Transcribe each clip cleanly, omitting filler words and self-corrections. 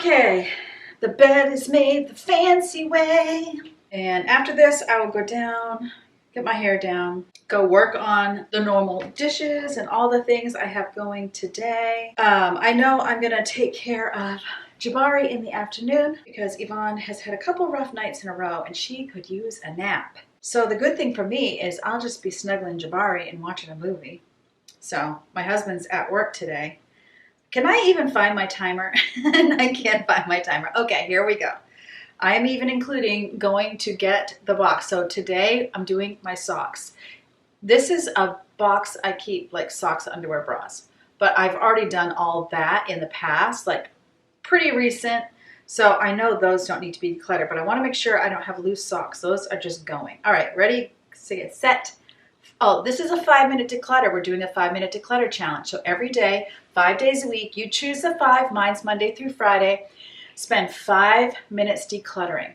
Okay, the bed is made the fancy way. And after this, I will go down, get my hair down, go work on the normal dishes and all the things I have going today. I know I'm gonna take care of Jabari in the afternoon because Yvonne has had a couple rough nights in a row and she could use a nap. So the good thing for me is I'll just be snuggling Jabari and watching a movie. So my husband's at work today. Can I even find my timer? I can't find my timer. Okay, here we go. I am even including going to get the box. So today I'm doing my socks. This is a box I keep like socks, underwear, bras. But I've already done all that in the past, like pretty recent. So I know those don't need to be decluttered, but I want to make sure I don't have loose socks. Those are just going. All right, ready, set. Oh, this is a 5-minute declutter. We're doing a 5-minute declutter challenge. So every day, 5 days a week, you choose the 5. Mine's Monday through Friday. Spend 5 minutes decluttering.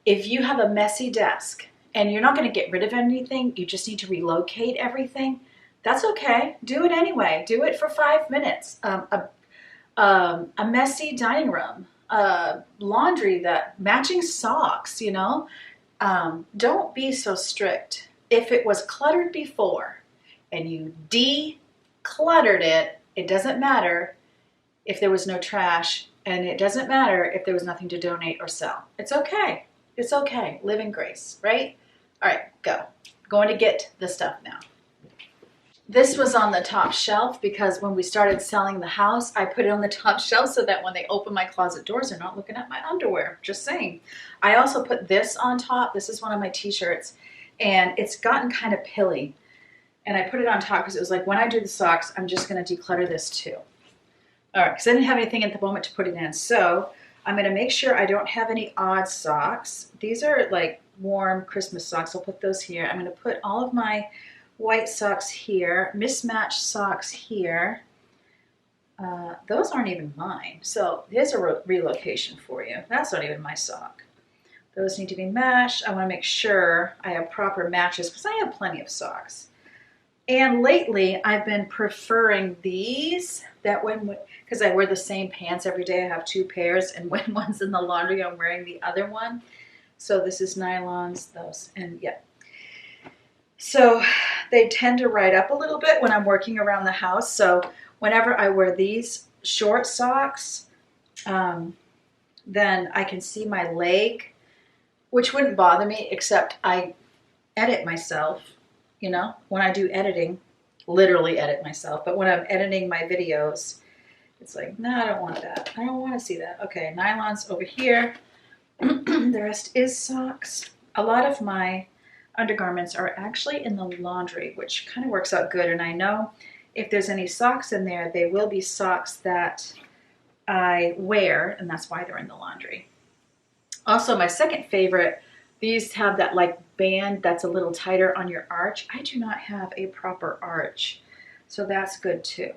If you have a messy desk and you're not going to get rid of anything, you just need to relocate everything, that's okay. Do it anyway. Do it for 5 minutes. A messy dining room, laundry, that matching socks, you know. Don't be so strict. If it was cluttered before and you decluttered it, it doesn't matter if there was no trash, and it doesn't matter if there was nothing to donate or sell. It's okay. It's okay. Live in grace, right? All right, go. Going to get the stuff now. This was on the top shelf because when we started selling the house, I put it on the top shelf so that when they open my closet doors, they're not looking at my underwear. Just saying. I also put this on top. This is one of my t-shirts, and it's gotten kind of pilly. And I put it on top because it was like, when I do the socks, I'm just going to declutter this too. All right, because I didn't have anything at the moment to put it in. So I'm going to make sure I don't have any odd socks. These are like warm Christmas socks. I'll put those here. I'm going to put all of my white socks here, mismatched socks here. Those aren't even mine. So here's a relocation for you. That's not even my sock. Those need to be matched. I want to make sure I have proper matches because I have plenty of socks. And lately, I've been preferring these, that when, because I wear the same pants every day. I have 2 pairs, and when one's in the laundry, I'm wearing the other one. So this is nylons, those, and yeah. So they tend to ride up a little bit when I'm working around the house. So whenever I wear these short socks, then I can see my leg, which wouldn't bother me, except I edit myself. You know, when I do editing, literally edit myself, but when I'm editing my videos, it's like, no, I don't want that. I don't want to see that. Okay, nylons over here. The rest is socks. A lot of my undergarments are actually in the laundry, which kind of works out good. And I know if there's any socks in there, they will be socks that I wear, and that's why they're in the laundry. Also, my second favorite, these have that like band that's a little tighter on your arch. I do not have a proper arch, so that's good too.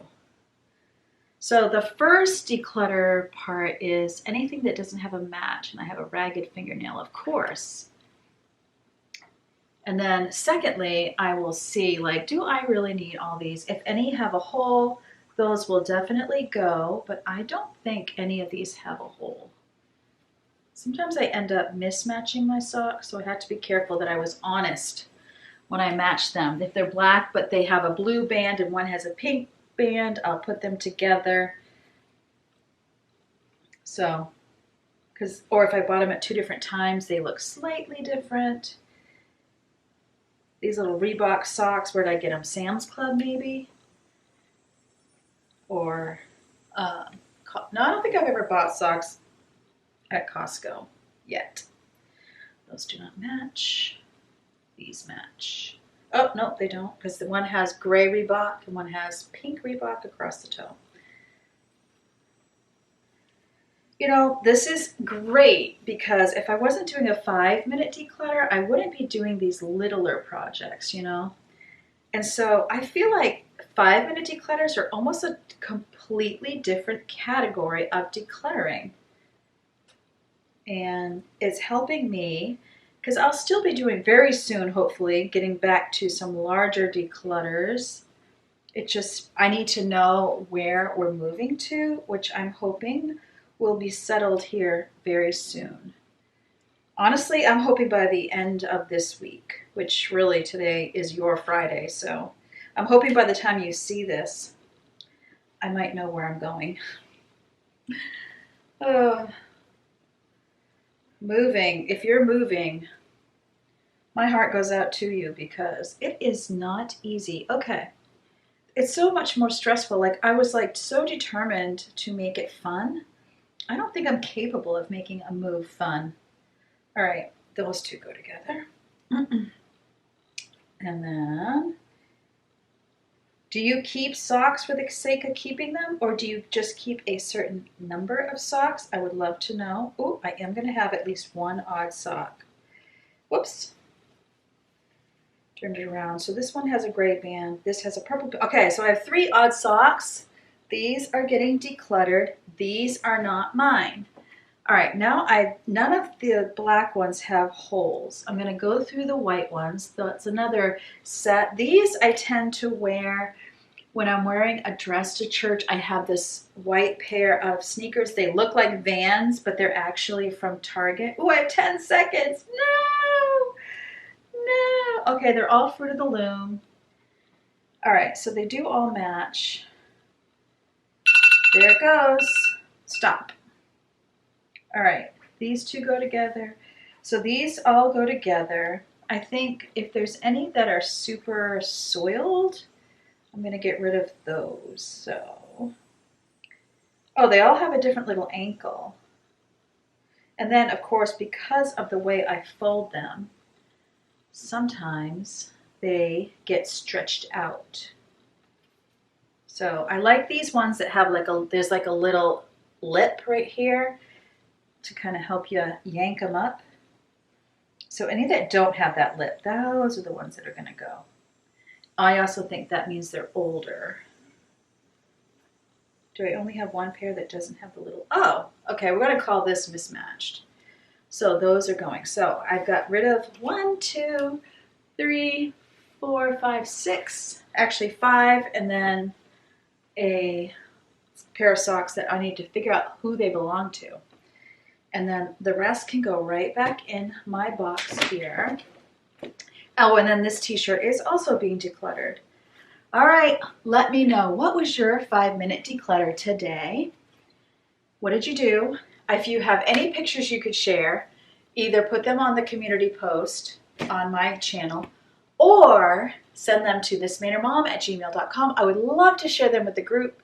So the first declutter part is anything that doesn't have a match, and I have a ragged fingernail, of course. And then secondly, I will see, like, do I really need all these? If any have a hole, those will definitely go, but I don't think any of these have a hole. Sometimes I end up mismatching my socks, so I have to be careful that I was honest when I match them. If they're black but they have a blue band and one has a pink band, I'll put them together. So, or if I bought them at 2 different times, they look slightly different. These little Reebok socks, where did I get them? Sam's Club maybe? Or, no, I don't think I've ever bought socks at Costco yet. Those do not match. These match. Oh, no, they don't, because the one has gray Reebok and one has pink Reebok across the toe. You know, this is great because if I wasn't doing a 5-minute declutter, I wouldn't be doing these littler projects, you know? And so I feel like 5-minute declutters are almost a completely different category of decluttering. And it's helping me because I'll still be doing very soon, hopefully, getting back to some larger declutters. It just, I need to know where we're moving to, which I'm hoping will be settled here very soon. Honestly, I'm hoping by the end of this week, which really today is your Friday, so I'm hoping by the time you see this, I might know where I'm going. Moving. If you're moving, my heart goes out to you because it is not easy. Okay. It's so much more stressful. Like I was like so determined to make it fun. I don't think I'm capable of making a move fun. All right, those two go together. And then, do you keep socks for the sake of keeping them, or do you just keep a certain number of socks? I would love to know. Oh, I am going to have at least one odd sock. Whoops. Turned it around. So this one has a gray band. This has a purple band. Okay, so I have 3 odd socks. These are getting decluttered. These are not mine. All right, now none of the black ones have holes. I'm going to go through the white ones. That's another set. These I tend to wear when I'm wearing a dress to church. I have this white pair of sneakers. They look like Vans, but they're actually from Target. Oh, I have 10 seconds. No. Okay, they're all Fruit of the Loom. All right, so they do all match. There it goes. Stop. All right, these two go together. So these all go together. I think if there's any that are super soiled, I'm going to get rid of those. So, oh, they all have a different little ankle. And then, of course, because of the way I fold them, sometimes they get stretched out. So I like these ones that have there's like a little lip right here to kind of help you yank them up. So any that don't have that lip, those are the ones that are going to go. I also think that means they're older. Do I only have one pair that doesn't have the little, oh, okay, we're going to call this mismatched. So those are going. So I've got rid of 1, 2, 3, 4, 5, 6, actually 5, and then a pair of socks that I need to figure out who they belong to. And then the rest can go right back in my box here. Oh, and then this t-shirt is also being decluttered. All right, let me know. What was your 5-minute declutter today? What did you do? If you have any pictures you could share, either put them on the community post on my channel or send them to thismainermom@gmail.com. I would love to share them with the group.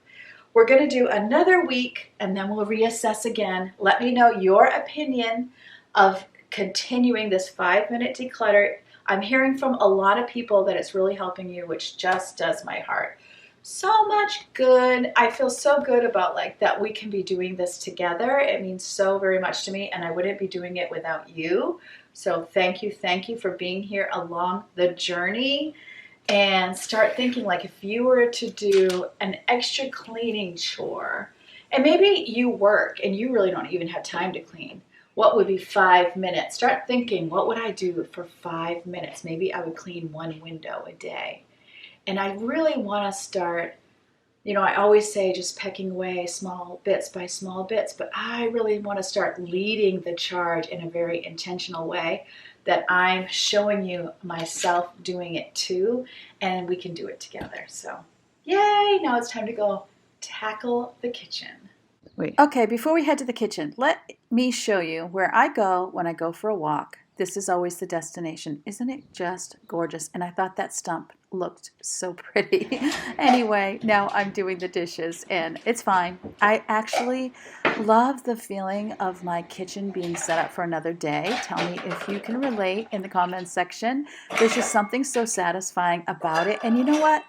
We're going to do another week and then we'll reassess again. Let me know your opinion of continuing this 5-minute declutter. I'm hearing from a lot of people that it's really helping you, which just does my heart so much good. I feel so good about that we can be doing this together. It means so very much to me, and I wouldn't be doing it without you. So thank you for being here along the journey. And start thinking, if you were to do an extra cleaning chore, and maybe you work and you really don't even have time to clean, what would be 5 minutes? Start thinking, what would I do for 5 minutes? Maybe I would clean 1 window a day. And I really want to start, I always say just pecking away small bits by small bits, but I really want to start leading the charge in a very intentional way that I'm showing you myself doing it too, and we can do it together. So, yay! Now it's time to go tackle the kitchen. Wait. Okay, before we head to the kitchen, let me show you where I go when I go for a walk. This is always the destination. Isn't it just gorgeous? And I thought that stump looked so pretty. Anyway, now I'm doing the dishes and it's fine. I actually love the feeling of my kitchen being set up for another day. Tell me if you can relate in the comments section. There's just something so satisfying about it. And you know what?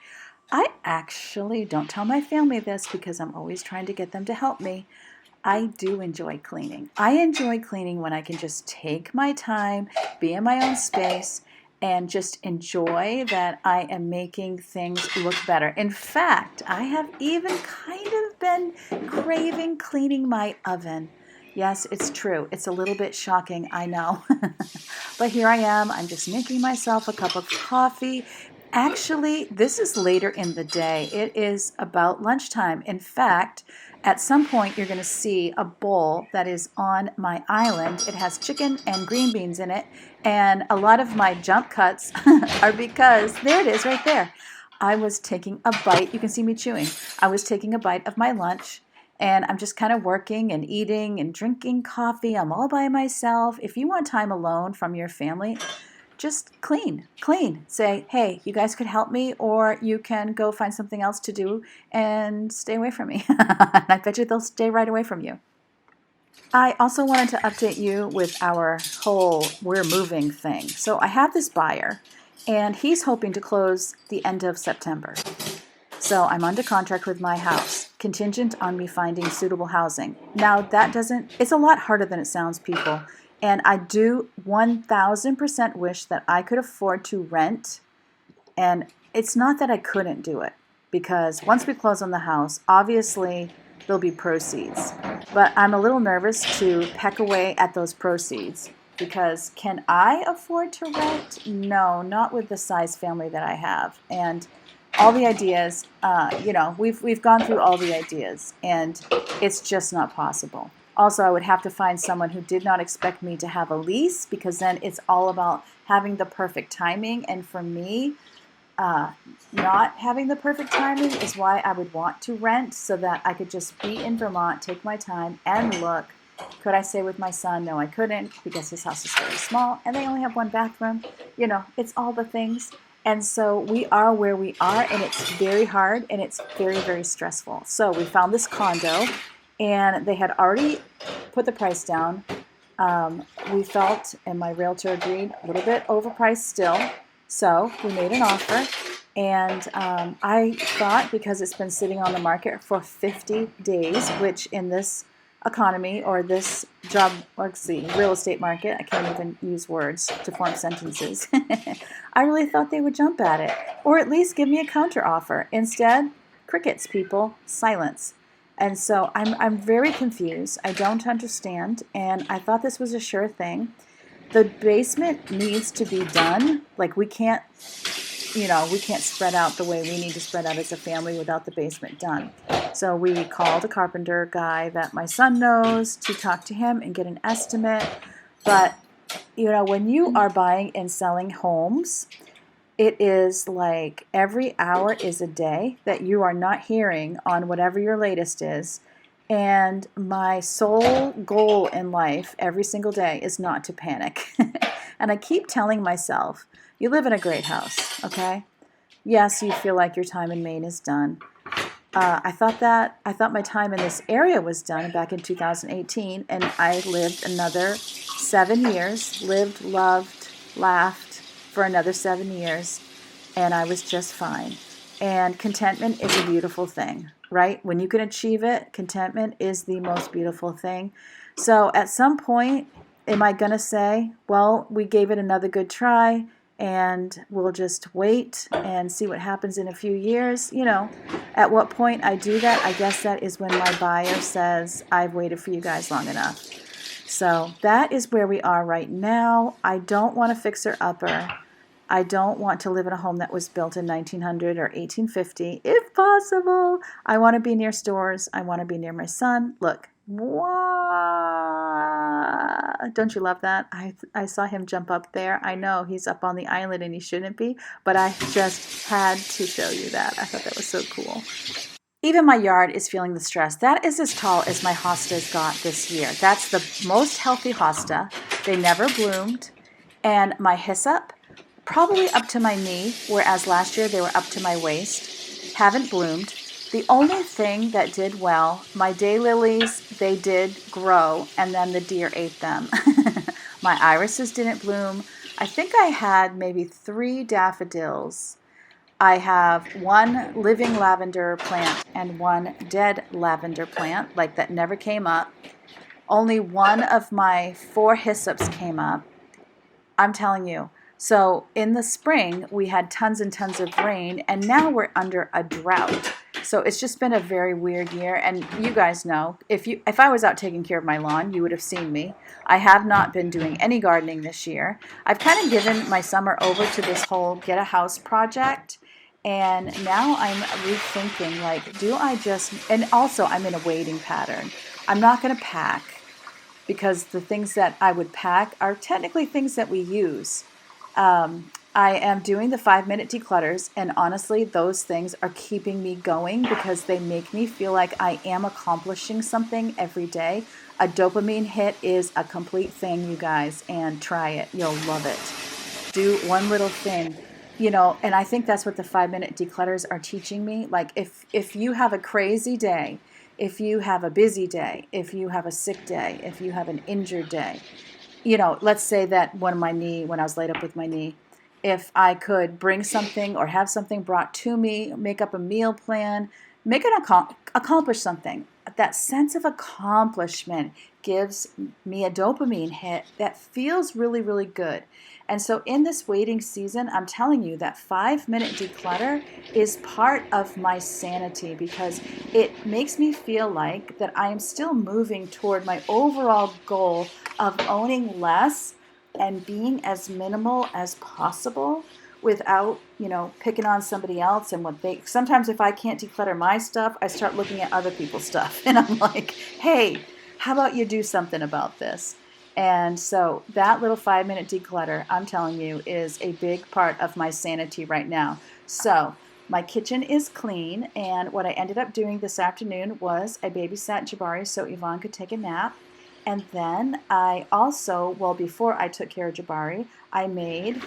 I actually don't tell my family this because I'm always trying to get them to help me. I do enjoy cleaning. I enjoy cleaning when I can just take my time, be in my own space, and just enjoy that I am making things look better. In fact, I have even kind of been craving cleaning my oven. Yes, it's true. It's a little bit shocking, I know. But here I am. I'm just making myself a cup of coffee. Actually, this is later in the day. It is about lunchtime. In fact, at some point you're going to see a bowl that is on my island. It has chicken and green beans in it, and a lot of my jump cuts are because, there it is right there. I was taking a bite. You can see me chewing. I was taking a bite of my lunch, and I'm just kind of working and eating and drinking coffee. I'm all by myself. If you want time alone from your family, just clean. Say, hey, you guys could help me, or you can go find something else to do and stay away from me. And I bet you they'll stay right away from you. I also wanted to update you with our whole we're moving thing. So I have this buyer, and he's hoping to close the end of September. So I'm under contract with my house, contingent on me finding suitable housing. Now it's a lot harder than it sounds, people. And I do 1000% wish that I could afford to rent. And it's not that I couldn't do it, because once we close on the house, obviously there'll be proceeds. But I'm a little nervous to peck away at those proceeds, because can I afford to rent? No, not with the size family that I have. And all the ideas, we've gone through all the ideas, and it's just not possible. Also, I would have to find someone who did not expect me to have a lease, because then it's all about having the perfect timing. And for me, not having the perfect timing is why I would want to rent, so that I could just be in Vermont, take my time, and look. Could I stay with my son? No, I couldn't, because his house is very small, and they only have one bathroom. It's all the things. And so we are where we are, and it's very hard, and it's very, very stressful. So we found this condo, and they had already put the price down. We felt, and my realtor agreed, a little bit overpriced still. So we made an offer, and I thought, because it's been sitting on the market for 50 days, which in this economy, or this real estate market, I can't even use words to form sentences. I really thought they would jump at it, or at least give me a counter offer. Instead, crickets, people, silence. And so I'm very confused. I don't understand, and I thought this was a sure thing. The basement needs to be done. Like, we can't spread out the way we need to spread out as a family without the basement done. So we called a carpenter guy that my son knows to talk to him and get an estimate. But, when you are buying and selling homes, it is like every hour is a day that you are not hearing on whatever your latest is. And my sole goal in life every single day is not to panic. And I keep telling myself, you live in a great house, okay? Yes, you feel like your time in Maine is done. I thought my time in this area was done back in 2018, and I lived another 7 years, lived, loved, laughed for another 7 years, and I was just fine. And contentment is a beautiful thing, right? When you can achieve it, contentment is the most beautiful thing. So at some point, am I going to say, well, we gave it another good try, and we'll just wait and see what happens in a few years? At what point I do that, I guess that is when my buyer says, I've waited for you guys long enough. So that is where we are right now. I don't want a fixer-upper. I don't want to live in a home that was built in 1900 or 1850, if possible. I want to be near stores. I want to be near my son. Look, don't you love that? I saw him jump up there. I know he's up on the island and he shouldn't be, but I just had to show you that. I thought that was so cool. Even my yard is feeling the stress. That is as tall as my hostas got this year. That's the most healthy hosta. They never bloomed. And my hyssop, probably up to my knee, whereas last year they were up to my waist, haven't bloomed. The only thing that did well, my daylilies, they did grow, and then the deer ate them. My irises didn't bloom. I think I had maybe 3 daffodils. I have 1 living lavender plant and 1 dead lavender plant, like that never came up. Only 1 of my 4 hyssops came up. I'm telling you. So in the spring, we had tons and tons of rain, and now we're under a drought. So it's just been a very weird year, and you guys know, if I was out taking care of my lawn, you would have seen me. I have not been doing any gardening this year. I've kind of given my summer over to this whole get a house project, and now I'm rethinking, like, do I just, and also I'm in a waiting pattern. I'm not going to pack because the things that I would pack are technically things that we use. I am doing the 5-minute declutters, and honestly, those things are keeping me going because they make me feel like I am accomplishing something every day. A dopamine hit is a complete thing, you guys, and try it. You'll love it. Do one little thing, and I think that's what the 5-minute declutters are teaching me. Like, if you have a crazy day, if you have a busy day, if you have a sick day, if you have an injured day, let's say that when I was laid up with my knee, if I could bring something or have something brought to me, make up a meal plan, accomplish something. That sense of accomplishment gives me a dopamine hit that feels really, really good. And so in this waiting season, I'm telling you that 5-minute declutter is part of my sanity because it makes me feel like that I am still moving toward my overall goal of owning less and being as minimal as possible without, picking on somebody else and sometimes if I can't declutter my stuff, I start looking at other people's stuff and I'm like, hey, how about you do something about this? And so that little 5-minute declutter, I'm telling you, is a big part of my sanity right now. So my kitchen is clean, and what I ended up doing this afternoon was I babysat Jabari so Yvonne could take a nap. And then I also, before I took care of Jabari, I made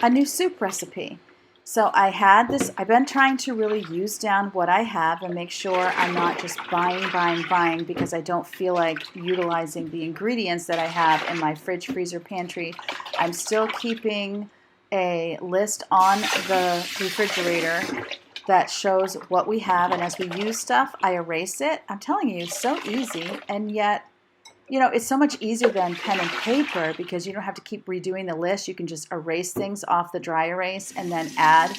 a new soup recipe. So I've been trying to really use down what I have and make sure I'm not just buying because I don't feel like utilizing the ingredients that I have in my fridge, freezer, pantry. I'm still keeping a list on the refrigerator that shows what we have, and as we use stuff, I erase it. I'm telling you, it's so easy, and yet, it's so much easier than pen and paper because you don't have to keep redoing the list. You can just erase things off the dry erase and then add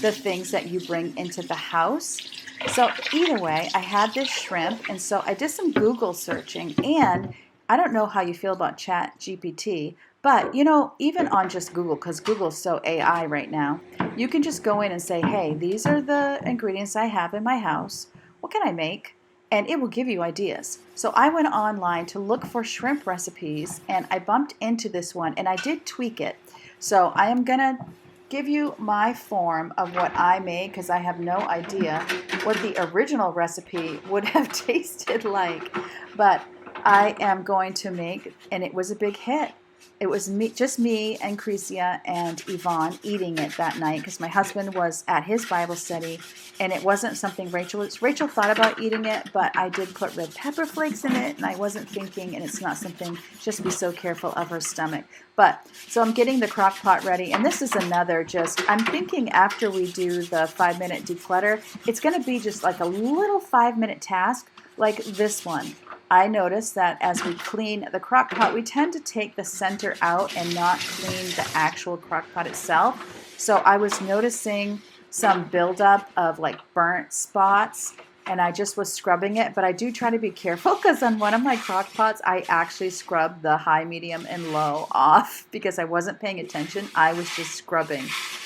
the things that you bring into the house. So either way, I had this shrimp, and so I did some Google searching, and I don't know how you feel about Chat GPT, but, even on just Google, because Google's so AI right now, you can just go in and say, hey, these are the ingredients I have in my house. What can I make? And it will give you ideas. So I went online to look for shrimp recipes, and I bumped into this one, and I did tweak it. So I am going to give you my form of what I made because I have no idea what the original recipe would have tasted like. But I am going to make, and it was a big hit. It was just me and Crecia and Yvonne eating it that night because my husband was at his Bible study, and it wasn't something Rachel thought about eating it, but I did put red pepper flakes in it, and I wasn't thinking, and it's not something, just be so careful of her stomach. But, so I'm getting the crock pot ready, and this is another I'm thinking after we do the 5-minute declutter, it's going to be just like a little 5-minute task like this one. I noticed that as we clean the crock pot, we tend to take the center out and not clean the actual crock pot itself. So I was noticing some buildup of like burnt spots, and I just was scrubbing it. But I do try to be careful because on one of my crock pots, I actually scrubbed the high, medium, and low off because I wasn't paying attention. I was just scrubbing.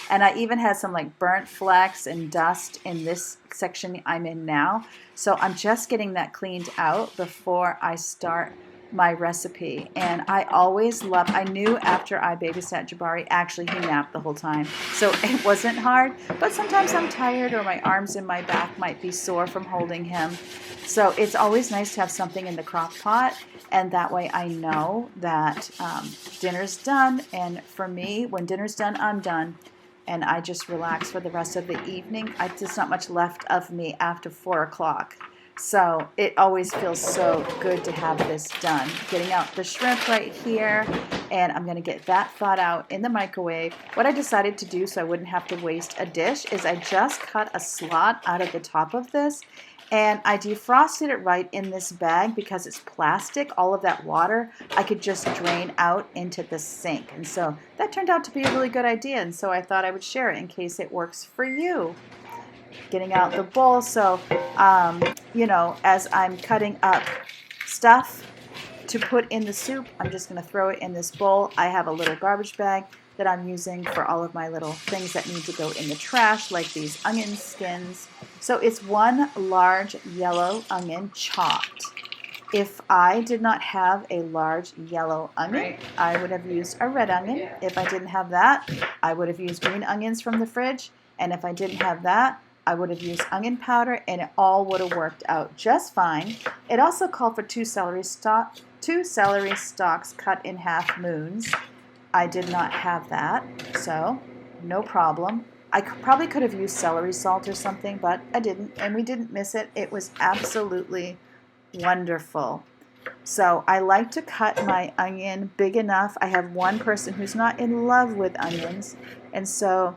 And I even had some like burnt flecks and dust in this section I'm in now. So I'm just getting that cleaned out before I start my recipe. And I knew after I babysat Jabari, actually he napped the whole time. So it wasn't hard, but sometimes I'm tired or my arms and my back might be sore from holding him. So it's always nice to have something in the crock pot, and that way I know that dinner's done. And for me, when dinner's done, I'm done. And I just relax for the rest of the evening. There's not much left of me after 4 o'clock. So it always feels so good to have this done. Getting out the shrimp right here, and I'm going to get that thawed out in the microwave. What I decided to do so I wouldn't have to waste a dish is I just cut a slot out of the top of this, and I defrosted it right in this bag because it's plastic. All of that water I could just drain out into the sink. And so that turned out to be a really good idea, and so I thought I would share it in case it works for you. getting out the bowl. So, you know, as I'm cutting up stuff to put in the soup, I'm just going to throw it in this bowl. I have a little garbage bag that I'm using for all of my little things that need to go in the trash, like these onion skins. So it's one large yellow onion chopped. If I did not have a large yellow onion, I would have used a red onion. If I didn't have that, I would have used green onions from the fridge. And if I didn't have that, I would have used onion powder, and it all would have worked out just fine. It also called for two celery stalks cut in half moons. I did not have that, so no problem. I probably could have used celery salt or something, but I didn't, and we didn't miss it. It was absolutely wonderful. So I like to cut my onion big enough. I have one person who's not in love with onions, and so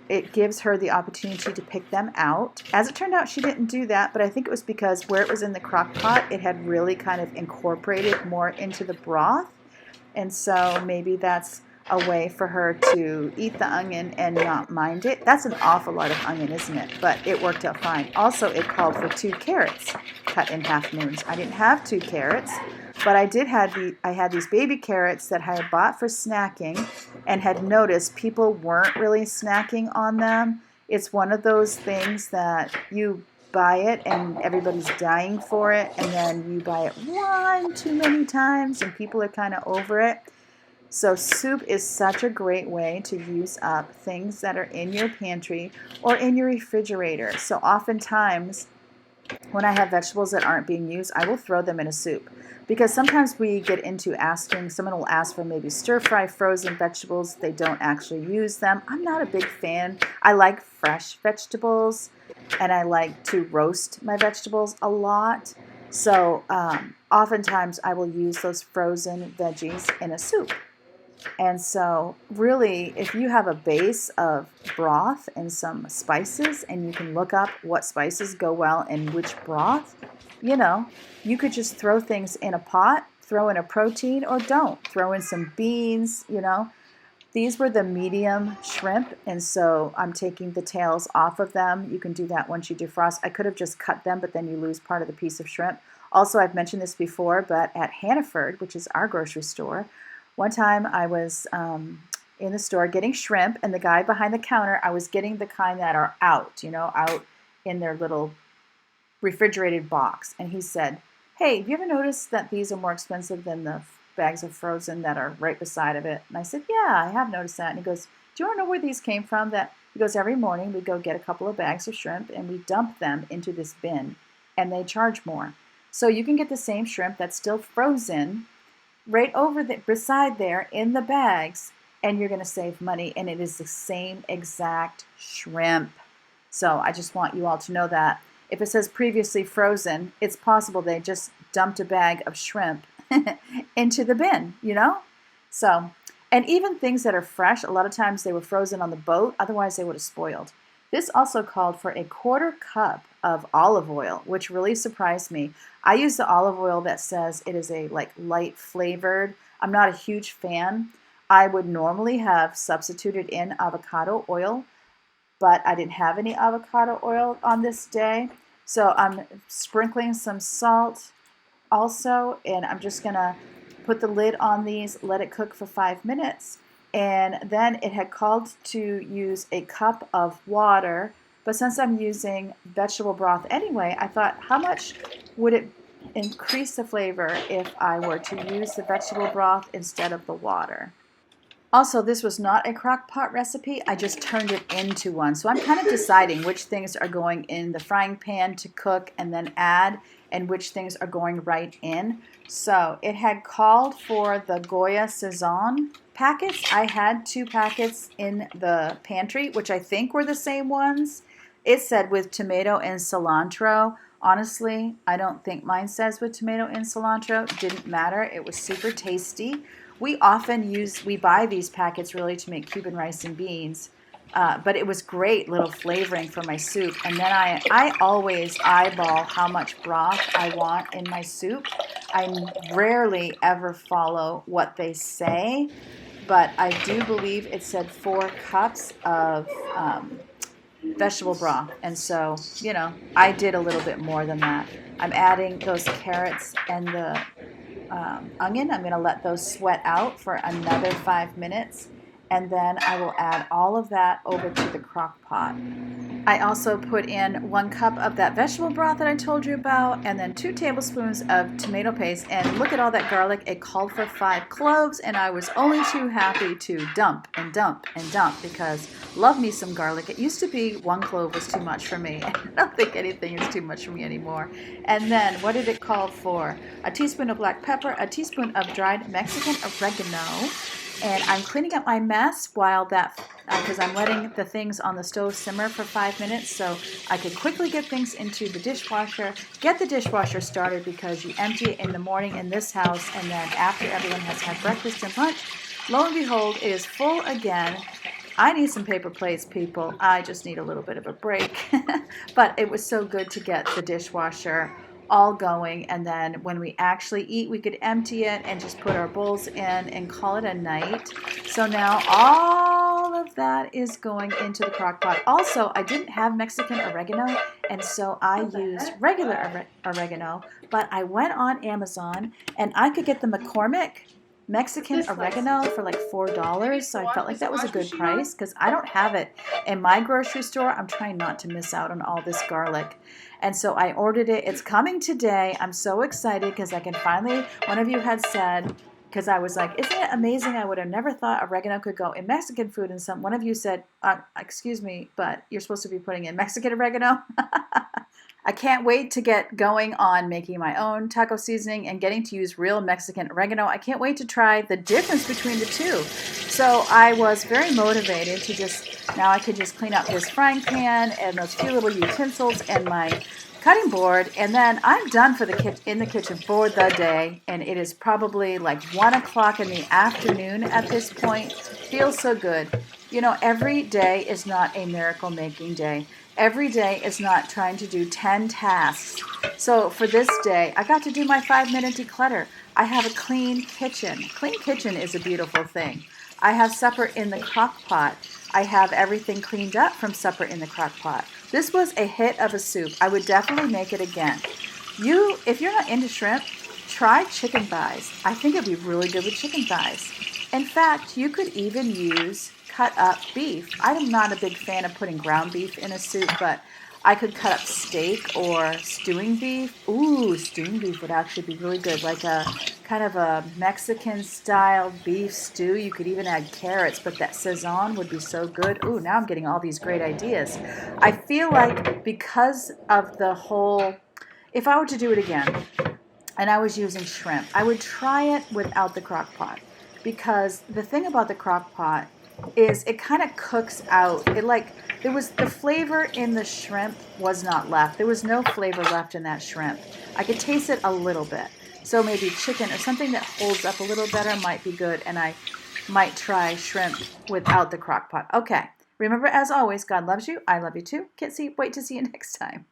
it gives her the opportunity to pick them out. As it turned out, she didn't do that, but I think it was because where it was in the crock pot, it had really kind of incorporated more into the broth, and so maybe that's a way for her to eat the onion and not mind it. That's an awful lot of onion, isn't it? But it worked out fine. Also, it called for 2 carrots cut in half moons. I didn't have 2 carrots, but I had these baby carrots that I had bought for snacking and had noticed people weren't really snacking on them. It's one of those things that you buy it and everybody's dying for it, and then you buy it one too many times and people are kind of over it. So soup is such a great way to use up things that are in your pantry or in your refrigerator. So oftentimes when I have vegetables that aren't being used, I will throw them in a soup. Because sometimes we get into asking, someone will ask for maybe stir-fry frozen vegetables. They don't actually use them. I'm not a big fan. I like fresh vegetables, and I like to roast my vegetables a lot. So oftentimes I will use those frozen veggies in a soup. And so really, if you have a base of broth and some spices, and you can look up what spices go well in which broth, you know, you could just throw things in a pot, throw in a protein, or don't. Throw in some beans, you know. These were the medium shrimp, and so I'm taking the tails off of them. You can do that once you defrost. I could have just cut them, but then you lose part of the piece of shrimp. Also, I've mentioned this before, but at Hannaford, which is our grocery store, one time I was in the store getting shrimp, and the guy behind the counter, I was getting the kind that are out, you know, out in their little refrigerated box. And he said, "Hey, have you ever noticed that these are more expensive than the bags of frozen that are right beside of it?" And I said, "Yeah, I have noticed that." And he goes, "Do you want to know where these came from?" He goes, "Every morning we go get a couple of bags of shrimp and we dump them into this bin, and they charge more. So you can get the same shrimp that's still frozen right over beside there in the bags, and you're going to save money, and it is the same exact shrimp." So I just want you all to know that. If it says previously frozen, it's possible they just dumped a bag of shrimp into the bin, you know? So, and even things that are fresh, a lot of times they were frozen on the boat, otherwise they would have spoiled. This also called for a 1/4 cup of olive oil, which really surprised me. I use the olive oil that says it is a light flavored. I'm not a huge fan. I would normally have substituted in avocado oil, but I didn't have any avocado oil on this day. So I'm sprinkling some salt also, and I'm just gonna put the lid on these, let it cook for 5 minutes. And then it had called to use a cup of water, but since I'm using vegetable broth anyway, I thought, how much would it increase the flavor if I were to use the vegetable broth instead of the water? Also, this was not a crock pot recipe. I just turned it into one. So I'm kind of deciding which things are going in the frying pan to cook and then add, and which things are going right in. So it had called for the Goya Saison packets. I had 2 packets in the pantry, which I think were the same ones. It said with tomato and cilantro. Honestly, I don't think mine says with tomato and cilantro. It didn't matter. It was super tasty. We buy these packets really to make Cuban rice and beans, but it was great little flavoring for my soup. And then I always eyeball how much broth I want in my soup. I rarely ever follow what they say, but I do believe it said 4 cups of vegetable broth. And so, you know, I did a little bit more than that. I'm adding those carrots and the onion. I'm going to let those sweat out for another 5 minutes. And then I will add all of that over to the crock pot. I also put in 1 cup of that vegetable broth that I told you about, and then 2 tablespoons of tomato paste. And look at all that garlic. It called for 5 cloves, and I was only too happy to dump and dump and dump because love me some garlic. It used to be 1 clove was too much for me. I don't think anything is too much for me anymore. And then what did it call for? A teaspoon of black pepper, a teaspoon of dried Mexican oregano. And I'm cleaning up my mess while that, because I'm letting the things on the stove simmer for 5 minutes so I could quickly get things into the dishwasher. Get the dishwasher started because you empty it in the morning in this house, and then after everyone has had breakfast and lunch, lo and behold, it is full again. I need some paper plates, people. I just need a little bit of a break. But it was so good to get the dishwasher all going, and then when we actually eat, we could empty it and just put our bowls in and call it a night. So now all of that is going into the crock pot. Also, I didn't have Mexican oregano, and so I used regular oregano, but I went on Amazon and I could get the McCormick Mexican oregano for like $4, so I felt like that was a good price because I don't have it in my grocery store. I'm trying not to miss out on all this garlic. And so I ordered it. It's coming today. I'm so excited because I can finally, one of you had said, because I was like, isn't it amazing? I would have never thought oregano could go in Mexican food. And one of you said, excuse me, but you're supposed to be putting in Mexican oregano. I can't wait to get going on making my own taco seasoning and getting to use real Mexican oregano. I can't wait to try the difference between the two. So I was very motivated to now I could just clean up this frying pan and those few little utensils and my cutting board, and then I'm done for in the kitchen for the day, and it is probably like 1 o'clock in the afternoon at this point. Feels so good. You know, every day is not a miracle making day. Every day is not trying to do 10 tasks. So for this day, I got to do my 5-minute declutter. I have a clean kitchen. Clean kitchen is a beautiful thing. I have supper in the crock pot. I have everything cleaned up from supper in the crock pot. This was a hit of a soup. I would definitely make it again. If you're not into shrimp, try chicken thighs. I think it'd be really good with chicken thighs. In fact, you could even use cut up beef. I'm not a big fan of putting ground beef in a soup, but I could cut up steak or stewing beef. Ooh, stewing beef would actually be really good, like a kind of a Mexican-style beef stew. You could even add carrots, but that Sazon would be so good. Ooh, now I'm getting all these great ideas. I feel like because of the whole, if I were to do it again, and I was using shrimp, I would try it without the crock pot, because the thing about the crock pot is it kind of cooks out. The flavor in the shrimp was not left. There was no flavor left in that shrimp. I could taste it a little bit. So maybe chicken or something that holds up a little better might be good, and I might try shrimp without the crock pot. Okay. Remember, as always, God loves you. I love you too. Can't wait to see you next time.